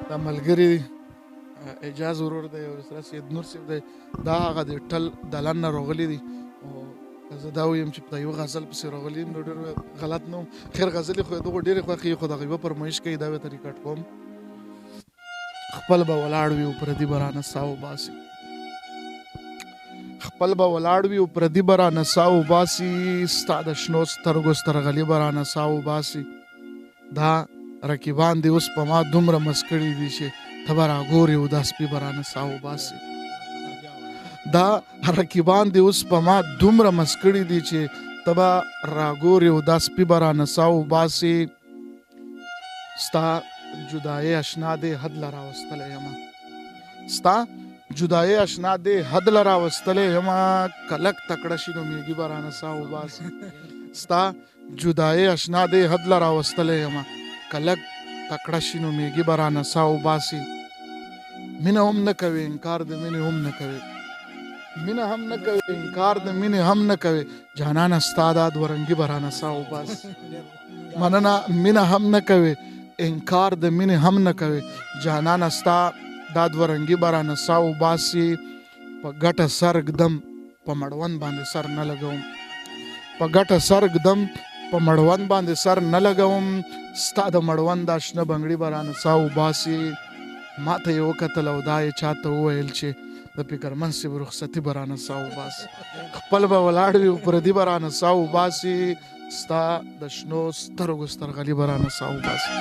دا ملګری اعجاز ورور دی او سره سید نور صاحب دی. دا هغه د ټل دالان نه راغلي دي او زه دا ویم چې په یو غزل پسې راغلي نو ډېر غلط نه وم. خیر غزلې خو دغه ډېرې خوښې خو د غیبه فرمایش کوي دا به ته ریکارډ کوم. خپل به ولاړ وي او پردي به رانه ساه وباسي. خپل به ولاړ وي او پردي به رانه ساه وباسي. ستا د شنو سترګو سترغلي به رانه ساه وباسي. دا رقیبان دې اوس په ما دومره مسکړي دي چې ته به راګورې او دا سپي به رانه ساه وباسي. دا رقیبان دې اوس په ما دومره مسکړي دي چې ته به راګورې او دا سپي به رانه ساه وباسي. ستا جدایي اشنا دې حد له راوستلی یمه. ستا جدایي اشنا دې حد له راوستلی یمه. کلک تکړه شي نو میږي به رانه ساه وباسي. ستا جدایي اشنا دې حد له راوستلی یمه. کلک تکړه شي نو میږي به رانه ساه وباسي. مینه هم نه کوي انکار د مینې هم نه کوي. مینه هم نه کوي انکار د مینې هم نه کوي. جانانه ستا دا دورنګي به رانه ساه وباسي. مننه مینه هم نه کوي انکار د مینې هم نه کوي. جانانه ستا دا دورنګي به رانه ساه وباسي. په ګټه سر ږدم په مړوند باندې سر نه لګوم. په ګټه سر ږدم په مړوند باندې سر نه لګوم. ستا د مړوند دا شنه بنګړي به رانه ساه وباسي. ما ته یې وکتل او دا یې چاته وویل چې د فکرمن صاحب رخصتي به رانه ساه وباسي. خپل به ولاړ وي او پردي به رانه ساه وباسي. ستا د شنو سترګو سترغلي به رانه ساه وباسي.